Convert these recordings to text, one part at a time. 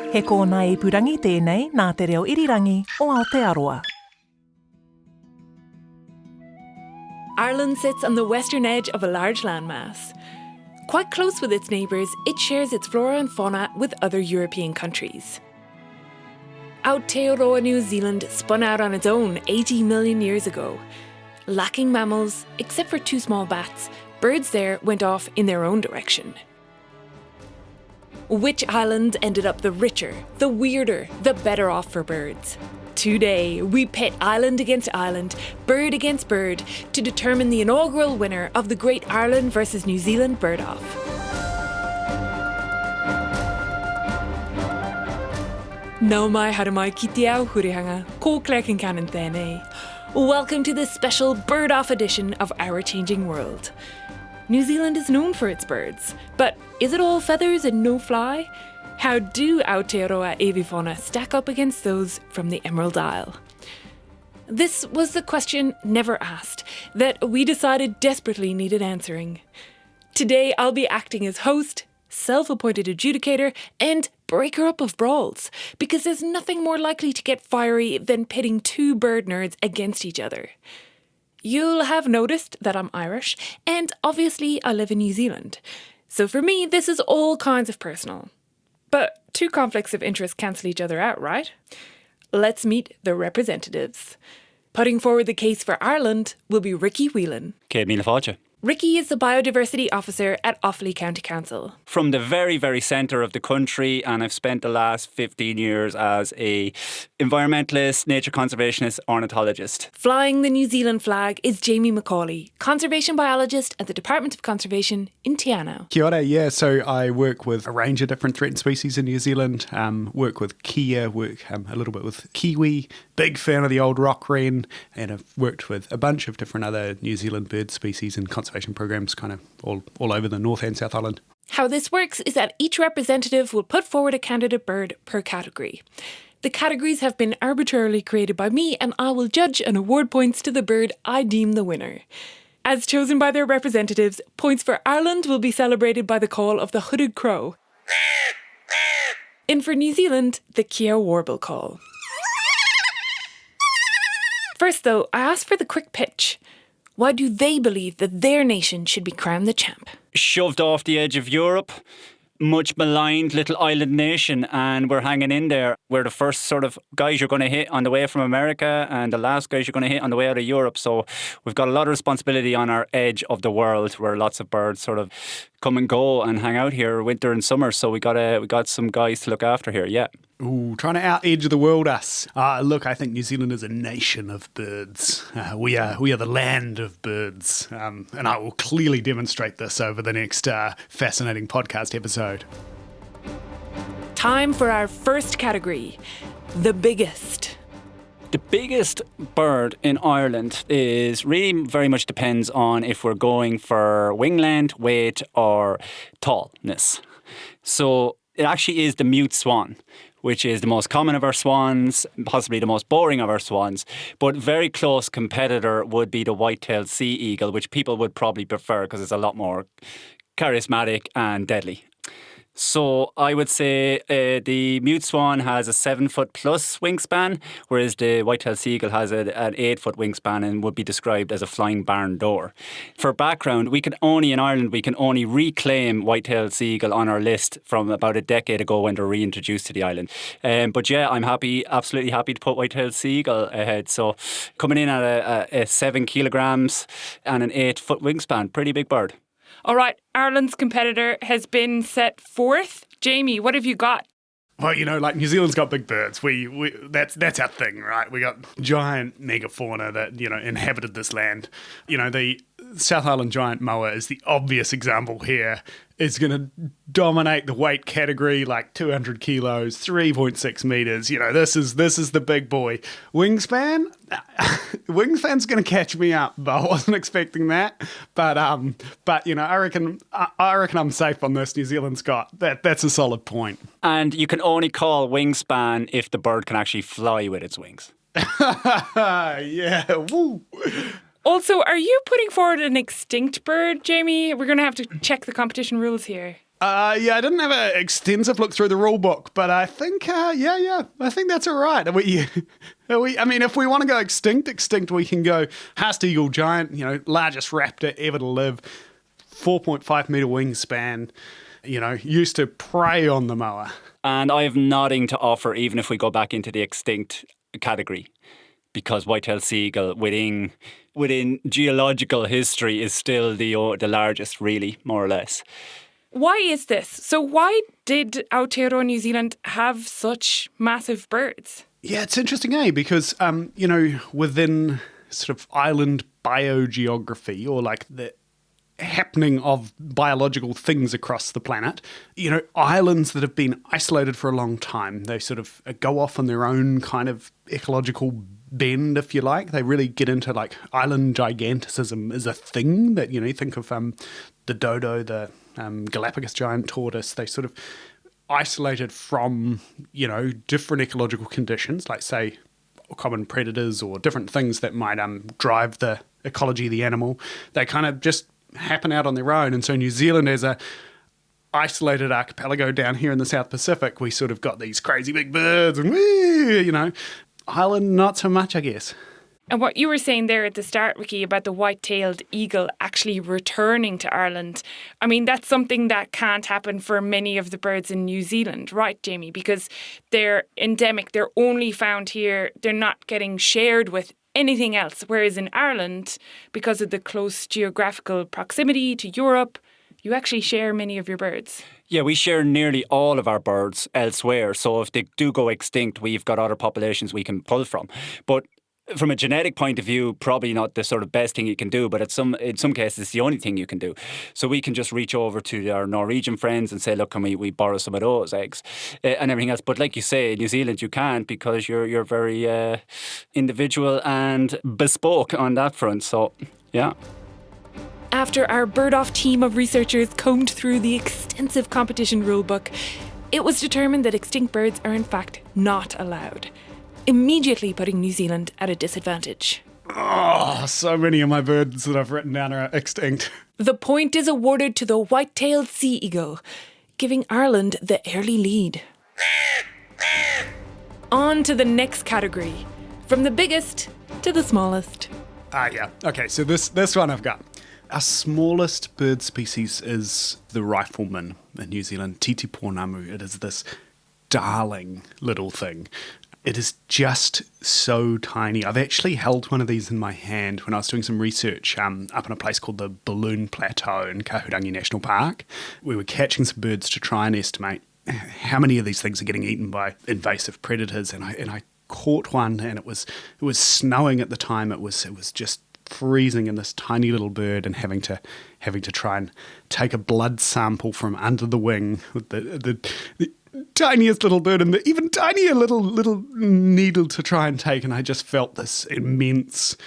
He kōna I purangi tēnei nā te reo irirangi o Aotearoa. Ireland sits on the western edge of a large landmass. Quite close with its neighbours, it shares its flora and fauna with other European countries. Aotearoa, New Zealand spun out on its own 80 million years ago. Lacking mammals, except for 2 small bats, birds there went off in their own direction. Which island ended up the richer, the weirder, the better off for birds? Today, we pit island against island, bird against bird, to determine the inaugural winner of the Great Ireland versus New Zealand Bird Off. Nau mai hara mai ki te ao hurihanga, ko Claire Concannon tēnei. Welcome to this special Bird Off edition of Our Changing World. New Zealand is known for its birds, but is it all feathers and no fly? How do Aotearoa avifauna stack up against those from the Emerald Isle? This was the question never asked, that we decided desperately needed answering. Today I'll be acting as host, self-appointed adjudicator, and breaker up of brawls, because there's nothing more likely to get fiery than pitting 2 bird nerds against each other. You'll have noticed that I'm Irish, and obviously I live in New Zealand. So for me, this is all kinds of personal. But 2 conflicts of interest cancel each other out, right? Let's meet the representatives. Putting forward the case for Ireland will be Ricky Whelan. Míle fáilte. Ricky is the Biodiversity Officer at Offaly County Council. From the very, very centre of the country, and I've spent the last 15 years as a environmentalist, nature conservationist, ornithologist. Flying the New Zealand flag is Jamie McCauley, conservation biologist at the Department of Conservation in Te Anau. Kia ora, yeah, so I work with a range of different threatened species in New Zealand, work with kia, work a little bit with kiwi, big fan of the old rock wren, and I've worked with a bunch of different other New Zealand bird species and conservation programs kind of all over the North and South Island. How this works is that each representative will put forward a candidate bird per category. The categories have been arbitrarily created by me, and I will judge and award points to the bird I deem the winner. As chosen by their representatives, points for Ireland will be celebrated by the call of the hooded crow. And for New Zealand, the Kia warble call. First though, I asked for the quick pitch. Why do they believe that their nation should be crowned the champ? Shoved off the edge of Europe, much maligned little island nation, and we're hanging in there. We're the first sort of guys you're going to hit on the way from America and the last guys you're going to hit on the way out of Europe. So we've got a lot of responsibility on our edge of the world where lots of birds sort of come and go and hang out here winter and summer. So we got some guys to look after here, yeah. Ooh, trying to out-edge the world, us. Look, I think New Zealand is a nation of birds. We are the land of birds. And I will clearly demonstrate this over the next fascinating podcast episode. Time for our first category, the biggest. The biggest bird in Ireland is really very much depends on if we're going for wing length, weight or tallness. So it actually is the mute swan, which is the most common of our swans, possibly the most boring of our swans. But very close competitor would be the white-tailed sea eagle, which people would probably prefer because it's a lot more charismatic and deadly. So I would say the mute swan has a 7-foot plus wingspan, whereas the white-tailed sea eagle has an 8-foot wingspan and would be described as a flying barn door. For background, in Ireland, we can only reclaim white-tailed sea eagle on our list from about a decade ago when they were reintroduced to the island. But yeah, I'm absolutely happy to put white-tailed sea eagle ahead. So coming in at a 7 kilograms and an 8-foot wingspan, pretty big bird. All right, Ireland's competitor has been set 4th. Jamie, what have you got? Well, like New Zealand's got big birds. That's our thing, right? We got giant megafauna that, inhabited this land. The South Island giant moa is the obvious example here. It's going to dominate the weight category, like 200 kilos, 3.6 meters. This is the big boy. Wingspan? Wingspan's going to catch me up, but I wasn't expecting that. But I reckon I'm safe on this. New Zealand's got that's a solid point. And you can only call wingspan if the bird can actually fly with its wings. Yeah, woo. Also, are you putting forward an extinct bird, Jamie? We're going to have to check the competition rules here. Yeah, I didn't have an extensive look through the rule book, but I think, I think that's all right. I mean, if we want to go extinct, we can go Haast eagle giant, largest raptor ever to live, 4.5 meter wingspan, used to prey on the moa. And I have nothing to offer, even if we go back into the extinct category, because white-tailed seagull within geological history is still the largest, really, more or less. Why is this? So why did Aotearoa New Zealand have such massive birds? Yeah, it's interesting, because, within sort of island biogeography, or like the happening of biological things across the planet, islands that have been isolated for a long time, they sort of go off on their own kind of ecological bend, if you like. They really get into like island giganticism is a thing that, think of the dodo, the Galapagos giant tortoise. They sort of isolated from, different ecological conditions, like say common predators or different things that might drive the ecology of the animal. They kind of just happen out on their own. And so New Zealand, as a isolated archipelago down here in the South Pacific, we sort of got these crazy big birds and Ireland not so much, I guess. And what you were saying there at the start, Ricky, about the white-tailed eagle actually returning to Ireland, I mean, that's something that can't happen for many of the birds in New Zealand, right, Jamie? Because they're endemic, they're only found here, they're not getting shared with anything else. Whereas in Ireland, because of the close geographical proximity to Europe, you actually share many of your birds. Yeah, we share nearly all of our birds elsewhere. So if they do go extinct, we've got other populations we can pull from. But from a genetic point of view, probably not the sort of best thing you can do, but in some cases, it's the only thing you can do. So we can just reach over to our Norwegian friends and say, look, can we borrow some of those eggs and everything else? But like you say, in New Zealand, you can't, because you're very individual and bespoke on that front. So, yeah. After our bird-off team of researchers combed through the extensive competition rulebook, it was determined that extinct birds are in fact not allowed, immediately putting New Zealand at a disadvantage. Oh, so many of my birds that I've written down are extinct. The point is awarded to the white-tailed sea eagle, giving Ireland the early lead. On to the next category, from the biggest to the smallest. Yeah. Okay, so this one I've got. Our smallest bird species is the rifleman in New Zealand, Titi Pornamu. It is this darling little thing. It is just so tiny. I've actually held one of these in my hand when I was doing some research up in a place called the Balloon Plateau in Kahurangi National Park. We were catching some birds to try and estimate how many of these things are getting eaten by invasive predators, and I caught one, and it was snowing at the time. It was just freezing in this tiny little bird, and having to try and take a blood sample from under the wing with the tiniest little bird and the even tinier little needle to try and take. And I just felt this immense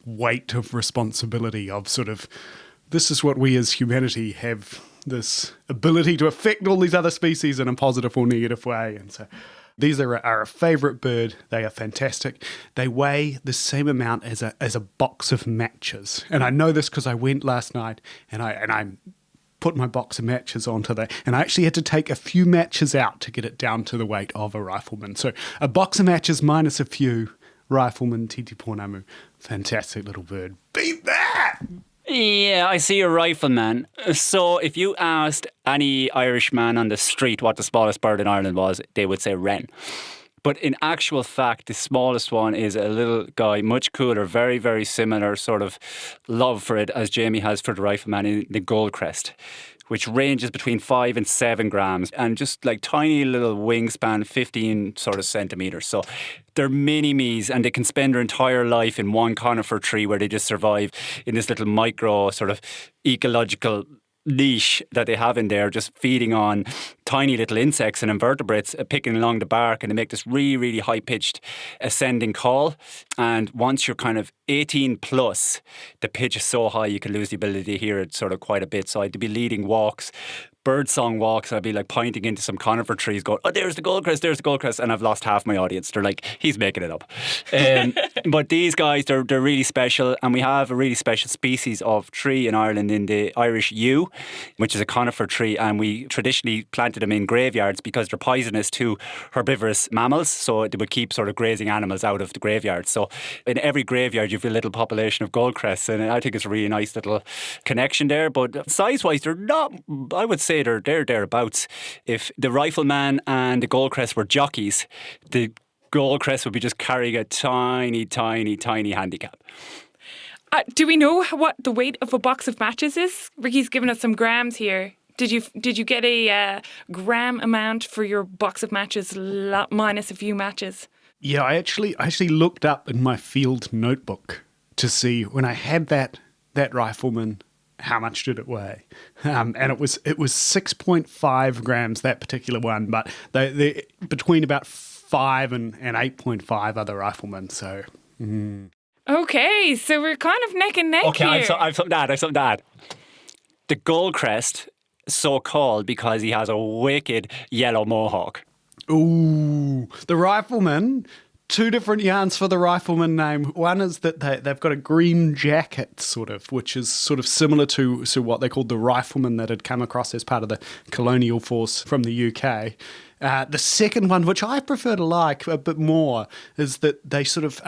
weight of responsibility of sort of, this is what we as humanity have, this ability to affect all these other species in a positive or negative way. And so these are a favourite bird. They are fantastic. They weigh the same amount as a box of matches. And I know this because I went last night and I put my box of matches onto that, and I actually had to take a few matches out to get it down to the weight of a rifleman. So a box of matches minus a few, rifleman Titi Pornamu. Fantastic little bird. Beat that! Yeah, I see a rifleman. So if you asked any Irish man on the street what the smallest bird in Ireland was, they would say wren. But in actual fact, the smallest one is a little guy, much cooler, very, very similar sort of love for it as Jamie has for the rifleman in the goldcrest, which ranges between 5 and 7 grams and just like tiny little wingspan, 15 sort of centimetres. So they're mini-me's, and they can spend their entire life in one conifer tree where they just survive in this little micro sort of ecological niche that they have in there, just feeding on tiny little insects and invertebrates, picking along the bark, and they make this really, really high-pitched ascending call. And once you're kind of 18 plus, the pitch is so high you can lose the ability to hear it sort of quite a bit. So I'd be leading walks birdsong walks, I'd be like pointing into some conifer trees going, oh, there's the Goldcrest, and I've lost half my audience. They're like, he's making it up. But these guys, they're really special, and we have a really special species of tree in Ireland in the Irish yew, which is a conifer tree, and we traditionally planted them in graveyards because they're poisonous to herbivorous mammals, so they would keep sort of grazing animals out of the graveyard. So in every graveyard, you have a little population of Goldcrests, and I think it's a really nice little connection there. But size-wise, they're not, I would say they're thereabouts. If the rifleman and the Goldcrest were jockeys, the Goldcrest would be just carrying a tiny, tiny, tiny handicap. Do we know what the weight of a box of matches is? Ricky's given us some grams here. Did you get a gram amount for your box of matches minus a few matches? Yeah, I actually looked up in my field notebook to see when I had that rifleman, how much did it weigh? And it was 6.5 grams, that particular one, but they between about 5 and 8.5 other riflemen. So. Okay, so we're kind of neck and neck Okay, here. I've something to add. The Goldcrest, so called because he has a wicked yellow mohawk. Ooh, the rifleman. Two different yarns for the rifleman name. One is that they've got a green jacket, sort of, which is sort of similar to what they called the rifleman that had come across as part of the colonial force from the UK. The second one, which I prefer to like a bit more, is that they sort of,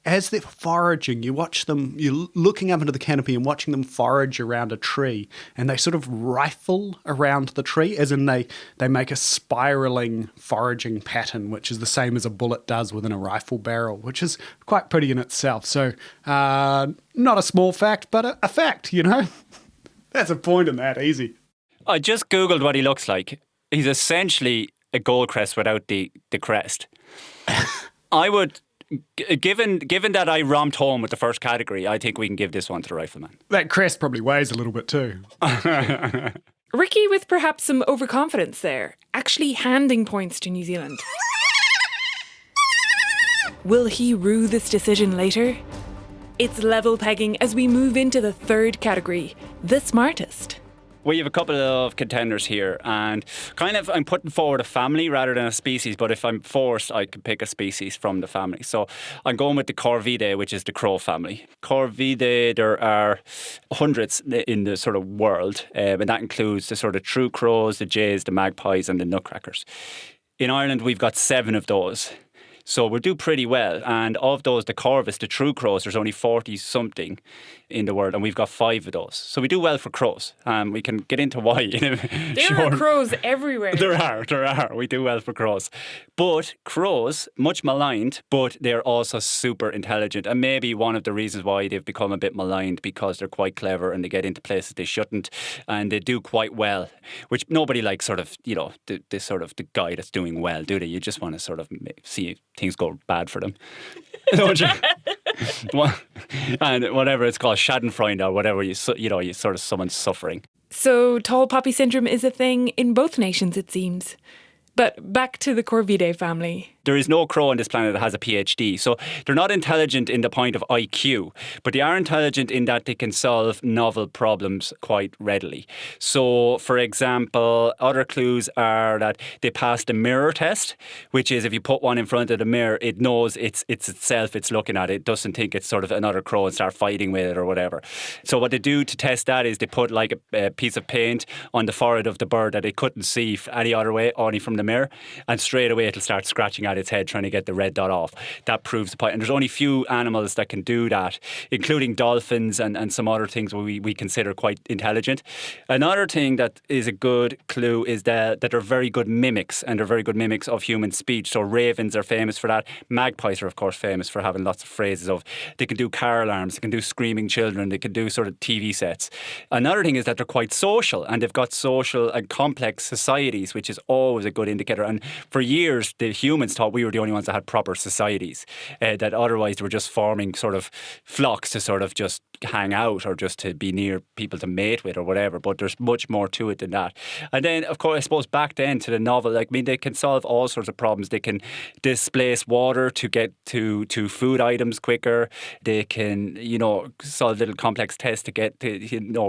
as they're foraging, you watch them, you're looking up into the canopy and watching them forage around a tree, and they sort of rifle around the tree, as in they make a spiraling foraging pattern, which is the same as a bullet does within a rifle barrel, which is quite pretty in itself. So, not a small fact, but a fact, you know? That's a point in that, easy. I just Googled what he looks like. He's essentially a Goldcrest without the crest. I would... Given that I romped home with the first category, I think we can give this one to the rifleman. That crest probably weighs a little bit too. Ricky with perhaps some overconfidence there, actually handing points to New Zealand. Will he rue this decision later? It's level pegging as we move into the third category, the smartest. We have a couple of contenders here, and kind of I'm putting forward a family rather than a species, but if I'm forced, I can pick a species from the family. So I'm going with the Corvidae, which is the crow family. Corvidae, there are hundreds in the sort of world, and that includes the sort of true crows, the jays, the magpies, and the nutcrackers. In Ireland, we've got 7 of those. So we'll do pretty well. And of those, the corvus, the true crows, there's only 40-something in the world, and we've got 5 of those. So we do well for crows. We can get into why. There are crows everywhere. There are. We do well for crows. But crows, much maligned, but they're also super intelligent. And maybe one of the reasons why they've become a bit maligned, because they're quite clever and they get into places they shouldn't, and they do quite well, which nobody likes sort of, the guy that's doing well, do they? You just want to sort of see things go bad for them. Don't you? And whatever it's called, schadenfreude or whatever, you sort of someone's suffering. So tall poppy syndrome is a thing in both nations, it seems. But back to the Corvidae family. There is no crow on this planet that has a PhD. So they're not intelligent in the point of IQ, but they are intelligent in that they can solve novel problems quite readily. So, for example, other clues are that they pass the mirror test, which is if you put one in front of the mirror, it knows it's itself it's looking at. It doesn't think it's sort of another crow and start fighting with it or whatever. So what they do to test that is they put like a piece of paint on the forehead of the bird that they couldn't see any other way, only from the mirror, and straight away it'll start scratching at its head trying to get the red dot off. That proves the point. And there's only few animals that can do that, including dolphins and some other things we consider quite intelligent. Another thing that is a good clue is that they're very good mimics, and they're very good mimics of human speech. So ravens are famous for that. Magpies are, of course, famous for having lots of phrases of, they can do car alarms, they can do screaming children, they can do sort of TV sets. Another thing is that they're quite social, and they've got social and complex societies, which is always a good indicator. And for years, the humans thought we were the only ones that had proper societies, that otherwise they were just forming sort of flocks to sort of just hang out or just to be near people to mate with or whatever. But there's much more to it than that. And then, of course, I suppose back then to the novel, like, I mean, they can solve all sorts of problems. They can displace water to get to food items quicker. They can, solve little complex tests to get to,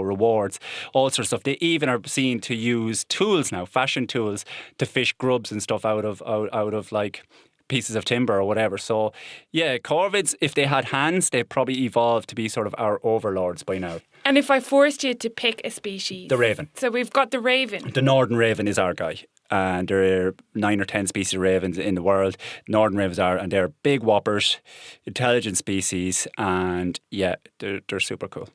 rewards, all sorts of stuff. They even are seen to use tools now, fashion tools, to fish grubs and stuff out of like pieces of timber or whatever. So, yeah, corvids, if they had hands, they'd probably evolve to be sort of our overlords by now. And if I forced you to pick a species? The raven. So we've got the raven. The northern raven is our guy. And there are 9 or 10 species of ravens in the world. Northern ravens are, and they're big whoppers, intelligent species, and yeah, they're super cool.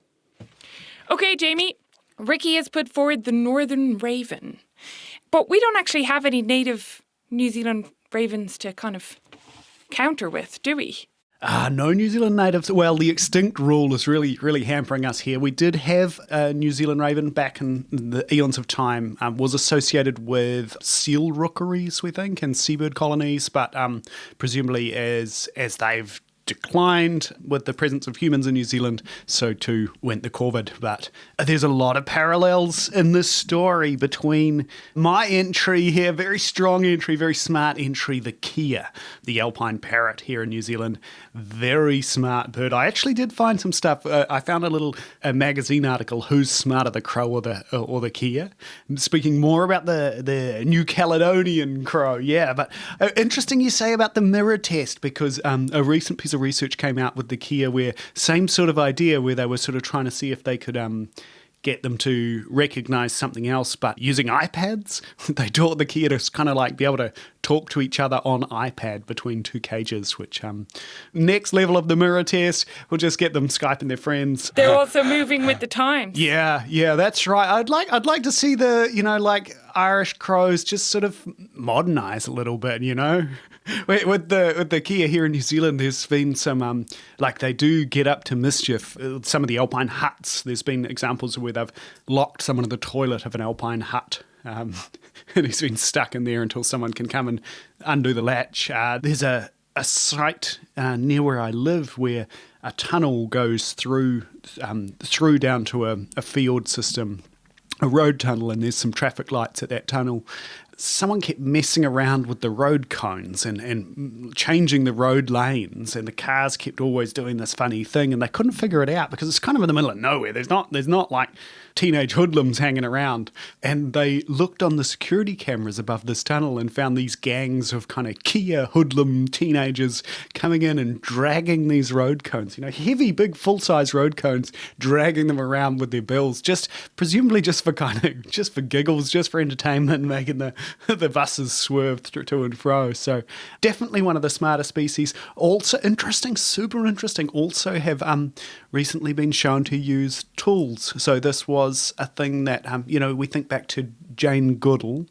Okay, Jamie, Ricky has put forward the northern raven, but we don't actually have any native New Zealand ravens to kind of counter with, do we? No New Zealand natives. Well, the extinct rule is really, really hampering us here. We did have a New Zealand raven back in the eons of time, was associated with seal rookeries, we think, and seabird colonies, but presumably as they've declined with the presence of humans in New Zealand, so too went the corvid. But there's a lot of parallels in this story between my entry here, very strong entry, very smart entry, the kea, the alpine parrot here in New Zealand. Very smart bird. I actually did find some stuff. I found a magazine article, Who's Smarter, the Crow or the Kea? Speaking more about the New Caledonian crow. Yeah, but interesting you say about the mirror test, because a recent piece of research came out with the kea where same sort of idea, where they were sort of trying to see if they could get them to recognise something else, but using iPads. They taught the kea to kind of like be able to talk to each other on iPad between two cages, which next level of the mirror test will just get them Skyping their friends. They're also moving with the times. Yeah, that's right. I'd like to see the, like Irish crows just sort of modernise a little bit, With the kea here in New Zealand, there's been some, they do get up to mischief. Some of the alpine huts, there's been examples where they've locked someone in the toilet of an alpine hut. And he's been stuck in there until someone can come and undo the latch. There's a site near where I live where a tunnel goes through down to a field system, a road tunnel, and there's some traffic lights at that tunnel. Someone kept messing around with the road cones and changing the road lanes, and the cars kept always doing this funny thing, and they couldn't figure it out because it's kind of in the middle of nowhere. There's not like teenage hoodlums hanging around. And they looked on the security cameras above this tunnel and found these gangs of kind of Kea hoodlum teenagers coming in and dragging these road cones, heavy, big, full-size road cones, dragging them around with their bills, presumably just for giggles, just for entertainment, making the buses swerve to and fro. So definitely one of the smarter species. Also interesting, super interesting, also have recently been shown to use tools. So this was a thing that, we think back to Jane Goodall.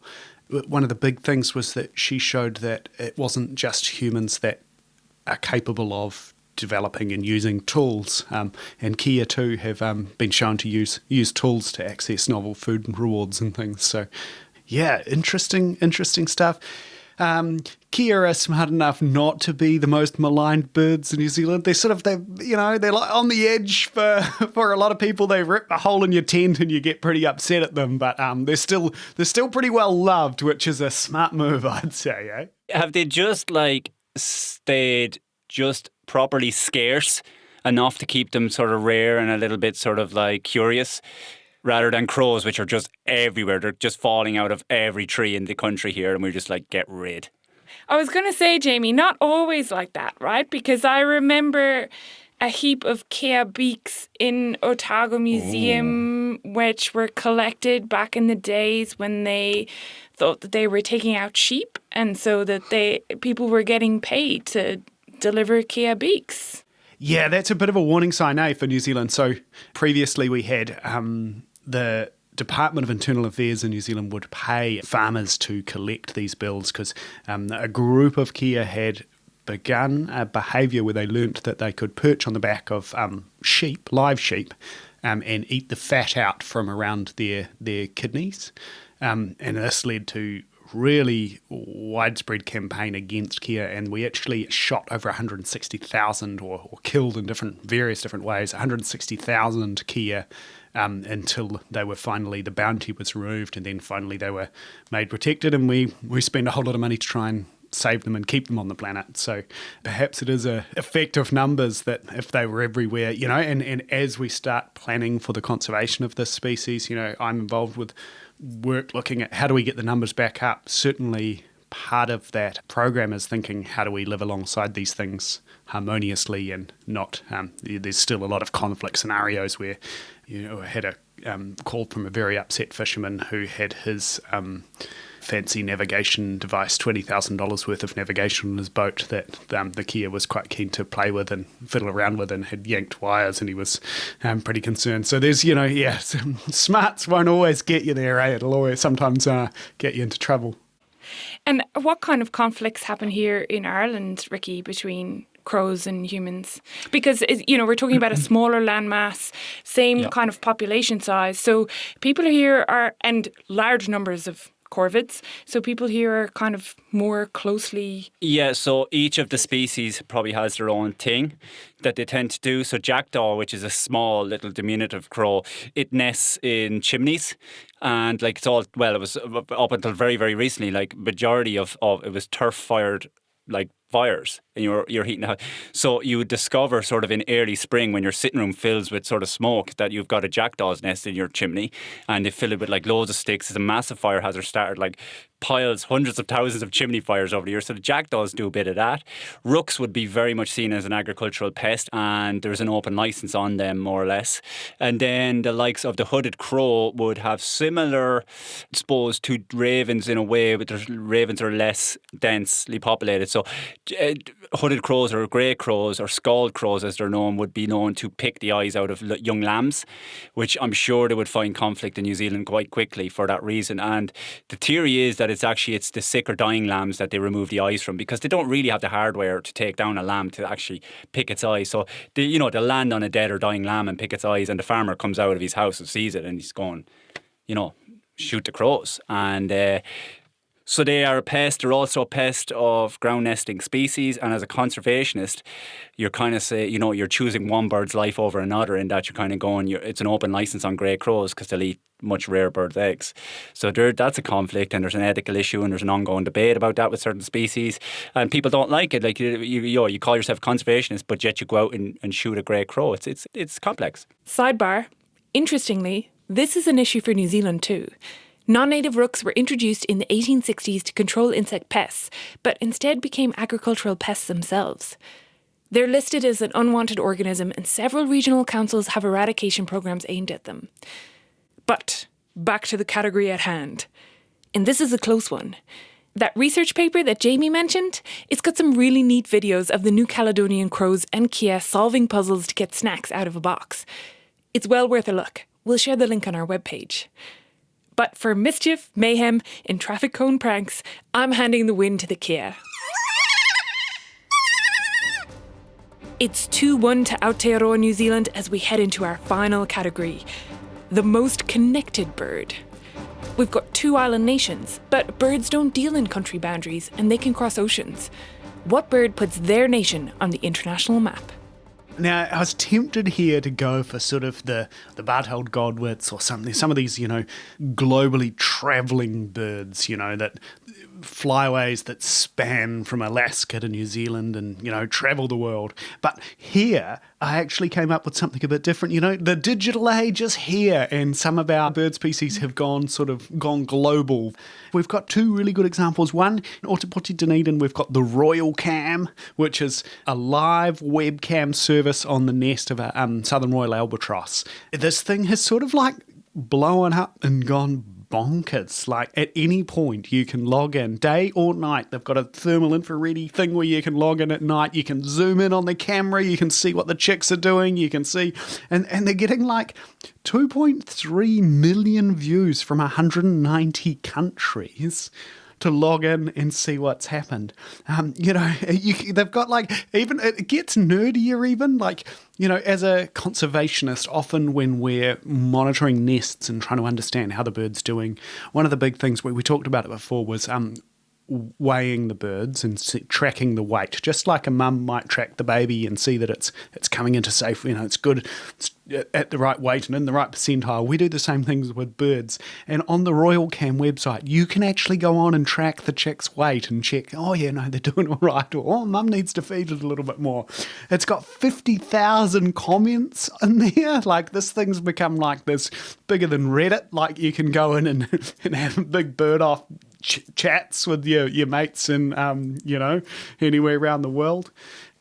One of the big things was that she showed that it wasn't just humans that are capable of developing and using tools, and Kea too have been shown to use tools to access novel food and rewards and things. So yeah, interesting stuff. Kea are smart enough not to be the most maligned birds in New Zealand. They're like on the edge for a lot of people. They rip a hole in your tent and you get pretty upset at them, but they're still pretty well loved, which is a smart move, I'd say. Have they just stayed just properly scarce enough to keep them sort of rare and a little bit sort of curious? Rather than crows, which are just everywhere. They're just falling out of every tree in the country here, and we're just get rid. I was going to say, Jamie, not always like that, right? Because I remember a heap of Kea beaks in Otago Museum, which were collected back in the days when they thought that they were taking out sheep, and so that people were getting paid to deliver Kea beaks. Yeah, that's a bit of a warning sign, for New Zealand. So previously we had the Department of Internal Affairs in New Zealand would pay farmers to collect these bills because a group of Kea had begun a behaviour where they learnt that they could perch on the back of live sheep, and eat the fat out from around their kidneys. And this led to really widespread campaign against Kia, and we actually shot over 160,000 or killed in various different ways, 160,000 Kia until they were finally, the bounty was removed, and then finally they were made protected, and we spent a whole lot of money to try and save them and keep them on the planet. So perhaps it is a effect of numbers that if they were everywhere, and as we start planning for the conservation of this species, I'm involved with work looking at how do we get the numbers back up. Certainly part of that program is thinking how do we live alongside these things harmoniously and not, there's still a lot of conflict scenarios where, I had a call from a very upset fisherman who had his fancy navigation device, $20,000 worth of navigation on his boat that the Kia was quite keen to play with and fiddle around with, and had yanked wires, and he was pretty concerned. So there's, smarts won't always get you there, eh? It'll always sometimes get you into trouble. And what kind of conflicts happen here in Ireland, Ricky, between crows and humans? Because, we're talking about a smaller landmass, same kind of population size. So people here and large numbers of corvids. So people here are kind of more closely... Yeah, so each of the species probably has their own thing that they tend to do. So jackdaw, which is a small little diminutive crow, it nests in chimneys. And it was up until very, very recently, majority of it was turf-fired fires, and you're heating the house. So you would discover sort of in early spring when your sitting room fills with sort of smoke that you've got a jackdaw's nest in your chimney, and they fill it with loads of sticks. It's a massive fire hazard started piles, hundreds of thousands of chimney fires over the years. So the jackdaws do a bit of that. Rooks would be very much seen as an agricultural pest, and there's an open licence on them more or less. And then the likes of the hooded crow would have similar, I suppose, to ravens in a way, but ravens are less densely populated. So hooded crows or grey crows or scald crows, as they're known, would be known to pick the eyes out of young lambs, which I'm sure they would find conflict in New Zealand quite quickly for that reason. And the theory is that it's the sick or dying lambs that they remove the eyes from, because they don't really have the hardware to take down a lamb to actually pick its eyes. So they'll land on a dead or dying lamb and pick its eyes, and the farmer comes out of his house and sees it, and he's going, shoot the crows. And so they are a pest. They're also a pest of ground nesting species. And as a conservationist, you're kind of you're choosing one bird's life over another, in that you're kind of going, it's an open license on grey crows because they'll eat much rare birds' eggs. So that's a conflict, and there's an ethical issue, and there's an ongoing debate about that with certain species. And people don't like it. You call yourself a conservationist, but yet you go out and shoot a grey crow. It's complex. Sidebar. Interestingly, this is an issue for New Zealand too. Non-native rooks were introduced in the 1860s to control insect pests, but instead became agricultural pests themselves. They're listed as an unwanted organism, and several regional councils have eradication programs aimed at them. But back to the category at hand. And this is a close one. That research paper that Jamie mentioned, it's got some really neat videos of the New Caledonian crows and Kia solving puzzles to get snacks out of a box. It's well worth a look. We'll share the link on our webpage. But for mischief, mayhem, and traffic cone pranks, I'm handing the win to the Kia. It's 2-1 to Aotearoa, New Zealand, as we head into our final category, the most connected bird. We've got 2 island nations, but birds don't deal in country boundaries, and they can cross oceans. What bird puts their nation on the international map? Now, I was tempted here to go for sort of the Barthold Godwits or something. Some of these, globally travelling birds, that flyways that span from Alaska to New Zealand and, travel the world. But here, I actually came up with something a bit different. The digital age is here, and some of our bird species have gone global. We've got 2 really good examples. One, in Otepoti, Dunedin, we've got the Royal Cam, which is a live webcam service on the nest of a southern royal albatross. This thing has sort of blown up and gone bonkers. At any point you can log in, day or night. They've got a thermal infrared thing where you can log in at night. You can zoom in on the camera. You can see what the chicks are doing. You can see, and they're getting 2.3 million views from 190 countries to log in and see what's happened. They've got even, it gets nerdier even, as a conservationist, often when we're monitoring nests and trying to understand how the bird's doing, one of the big things we talked about it before was weighing the birds and tracking the weight, just like a mum might track the baby and see that it's coming into safe, it's good, it's at the right weight and in the right percentile. We do the same things with birds. And on the Royal Cam website, you can actually go on and track the chick's weight and check, they're doing all right, or mum needs to feed it a little bit more. It's got 50,000 comments in there. Like, this thing's become like this, bigger than Reddit. Like, you can go in and have big bird off chats with your mates and anywhere around the world.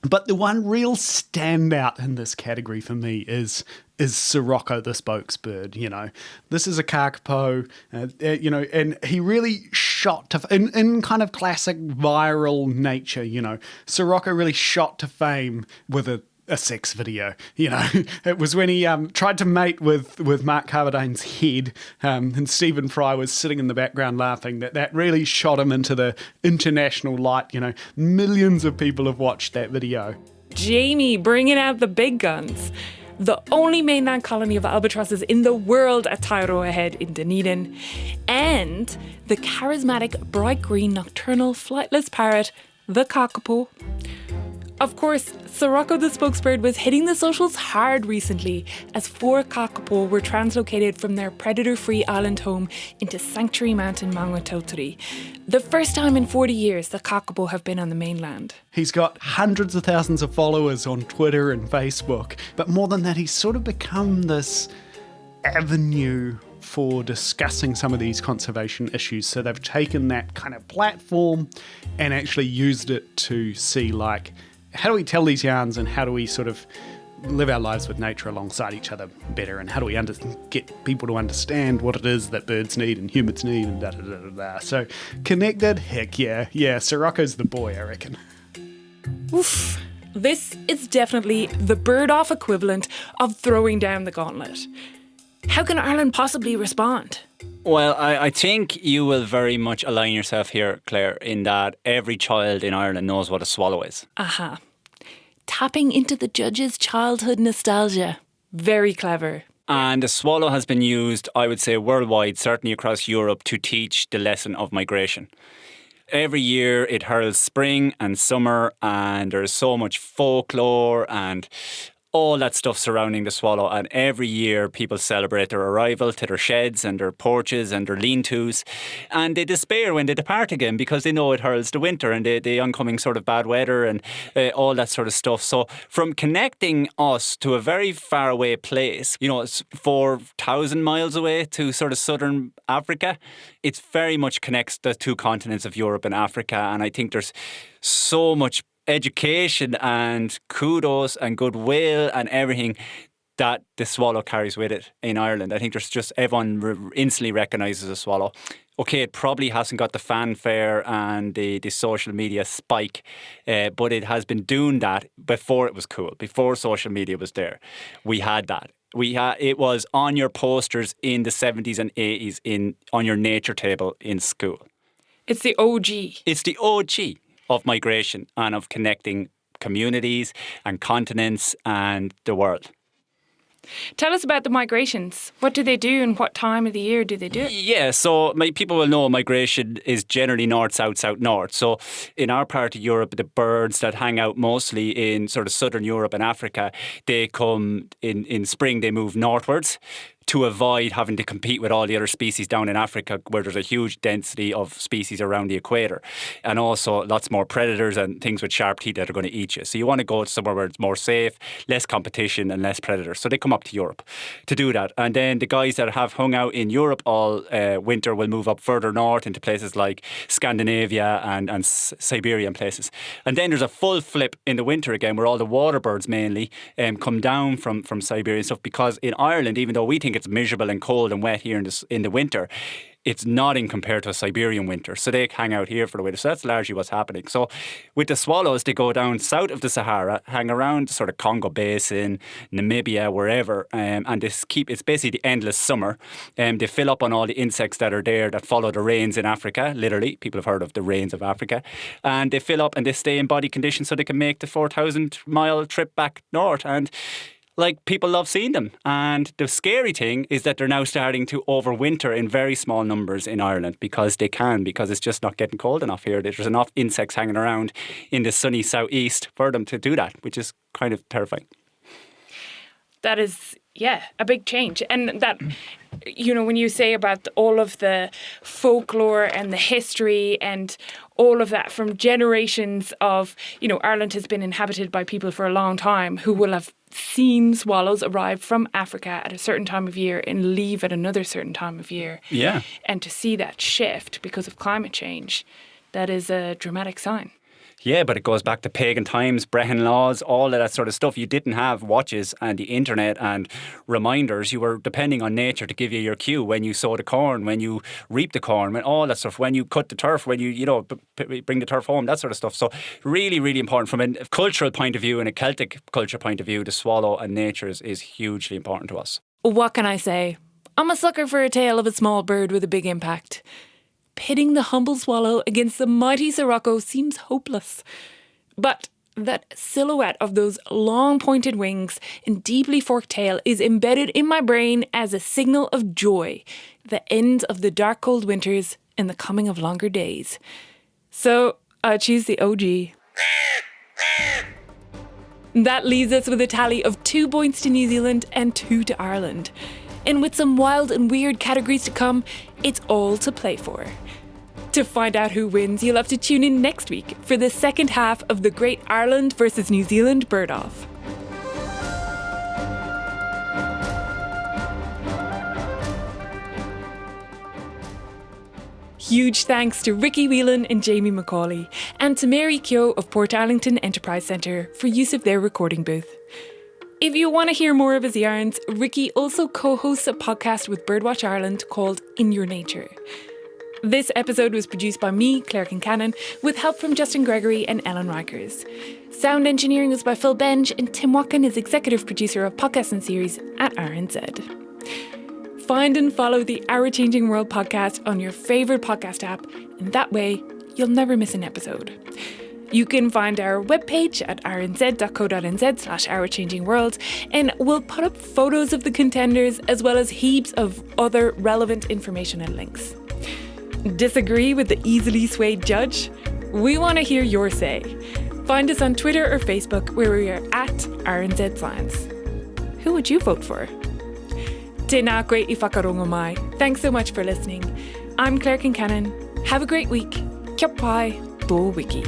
But the one real standout in this category for me is Sirocco, the spokesbird. This is a kakapo, and he really shot to in kind of classic viral nature. Sirocco really shot to fame with a sex video. It was when he tried to mate with Mark Carradine's head, and Stephen Fry was sitting in the background laughing. That really shot him into the international light. Millions of people have watched that video. Jamie bringing out the big guns. The only mainland colony of albatrosses in the world at Tairoa Head in Dunedin, and the charismatic bright green nocturnal flightless parrot, the kakapo. Of course, Sirocco the spokesbird was hitting the socials hard recently as 4 kakapo were translocated from their predator-free island home into Sanctuary Mountain Maungatautari. The first time in 40 years the kakapo have been on the mainland. He's got hundreds of thousands of followers on Twitter and Facebook, but more than that, he's sort of become this avenue for discussing some of these conservation issues. So they've taken that kind of platform and actually used it to see, like, how do we tell these yarns and how do we sort of live our lives with nature alongside each other better, and how do we get people to understand what it is that birds need and humans need and da-da-da-da-da. So connected, heck yeah, Sirocco's the boy, I reckon. Oof. This is definitely the bird-off equivalent of throwing down the gauntlet. How can Ireland possibly respond? Well, I think you will very much align yourself here, Claire, in that every child in Ireland knows what a swallow is. Aha. Tapping into the judge's childhood nostalgia. Very clever. And the swallow has been used, I would say, worldwide, certainly across Europe, to teach the lesson of migration. Every year it heralds spring and summer, and there's so much folklore and all that stuff surrounding the swallow, and every year people celebrate their arrival to their sheds and their porches and their lean-tos, and they despair when they depart again because they know it heralds the winter and the oncoming sort of bad weather and all that sort of stuff. So from connecting us to a very far away place, it's 4,000 miles away to sort of southern Africa, it very much connects the two continents of Europe and Africa, and I think there's so much education and kudos and goodwill and everything that the swallow carries with it in Ireland. I think there's just everyone instantly recognises a swallow. Okay, it probably hasn't got the fanfare and the social media spike, but it has been doing that before it was cool, before social media was there. We had that. It was on your posters in the 70s and 80s on your nature table in school. It's the OG. It's the OG of migration and of connecting communities and continents and the world. Tell us about the migrations. What do they do and what time of the year do they do it? Yeah, so people will know migration is generally north, south, south, north. So in our part of Europe, the birds that hang out mostly in sort of southern Europe and Africa, they come in spring, they move northwards to avoid having to compete with all the other species down in Africa where there's a huge density of species around the equator, and also lots more predators and things with sharp teeth that are going to eat you. So you want to go somewhere where it's more safe, less competition and less predators. So they come up to Europe to do that. And then the guys that have hung out in Europe all winter will move up further north into places like Scandinavia and Siberian places. And then there's a full flip in the winter again where all the water birds mainly come down from Siberia and stuff, because in Ireland, even though we think it's miserable and cold and wet here in the winter, it's nothing compared to a Siberian winter. So they hang out here for the winter. So that's largely what's happening. So with the swallows, they go down south of the Sahara, hang around sort of Congo Basin, Namibia, wherever, and it's basically the endless summer. They fill up on all the insects that are there that follow the rains in Africa, literally. People have heard of the rains of Africa. And they fill up and they stay in body condition so they can make the 4,000 mile trip back north. And like people love seeing them. And the scary thing is that they're now starting to overwinter in very small numbers in Ireland because it's just not getting cold enough here. There's enough insects hanging around in the sunny southeast for them to do that, which is kind of terrifying. That is, a big change. And that, when you say about all of the folklore and the history and all of that from generations of, Ireland has been inhabited by people for a long time who will have seen swallows arrive from Africa at a certain time of year and leave at another certain time of year. Yeah. And to see that shift because of climate change, that is a dramatic sign. Yeah, but it goes back to pagan times, Brehon laws, all of that sort of stuff. You didn't have watches and the internet and reminders. You were depending on nature to give you your cue when you sow the corn, when you reap the corn, when all that stuff, when you cut the turf, when you bring the turf home, that sort of stuff. So really, really important from a cultural point of view and a Celtic culture point of view. The swallow and nature is hugely important to us. What can I say? I'm a sucker for a tale of a small bird with a big impact. Pitting the humble swallow against the mighty sirocco seems hopeless. But that silhouette of those long pointed wings and deeply forked tail is embedded in my brain as a signal of joy, the end of the dark cold winters and the coming of longer days. So I choose the OG. That leaves us with a tally of 2 points to New Zealand and 2 to Ireland. And with some wild and weird categories to come, it's all to play for. To find out who wins, you'll have to tune in next week for the second half of the Great Ireland versus New Zealand Bird Off. Huge thanks to Ricky Whelan and Jamie McCauley, and to Mary Keogh of Port Arlington Enterprise Centre for use of their recording booth. If you want to hear more of his yarns, Ricky also co-hosts a podcast with Birdwatch Ireland called In Your Nature. This episode was produced by me, Claire Concannon, with help from Justin Gregory and Ellen Rikers. Sound engineering was by Phil Benge, and Tim Watkin is executive producer of podcasts and series at RNZ. Find and follow the Our Changing World podcast on your favourite podcast app, and that way you'll never miss an episode. You can find our webpage at rnz.co.nz/ourchangingworld, and we'll put up photos of the contenders as well as heaps of other relevant information and links. Disagree with the easily swayed judge? We want to hear your say. Find us on Twitter or Facebook where we are at RNZ Science. Who would you vote for? Tēnā koe I whakarongo mai. Thanks so much for listening. I'm Claire Concannon. Have a great week. Kia pai, tō wiki.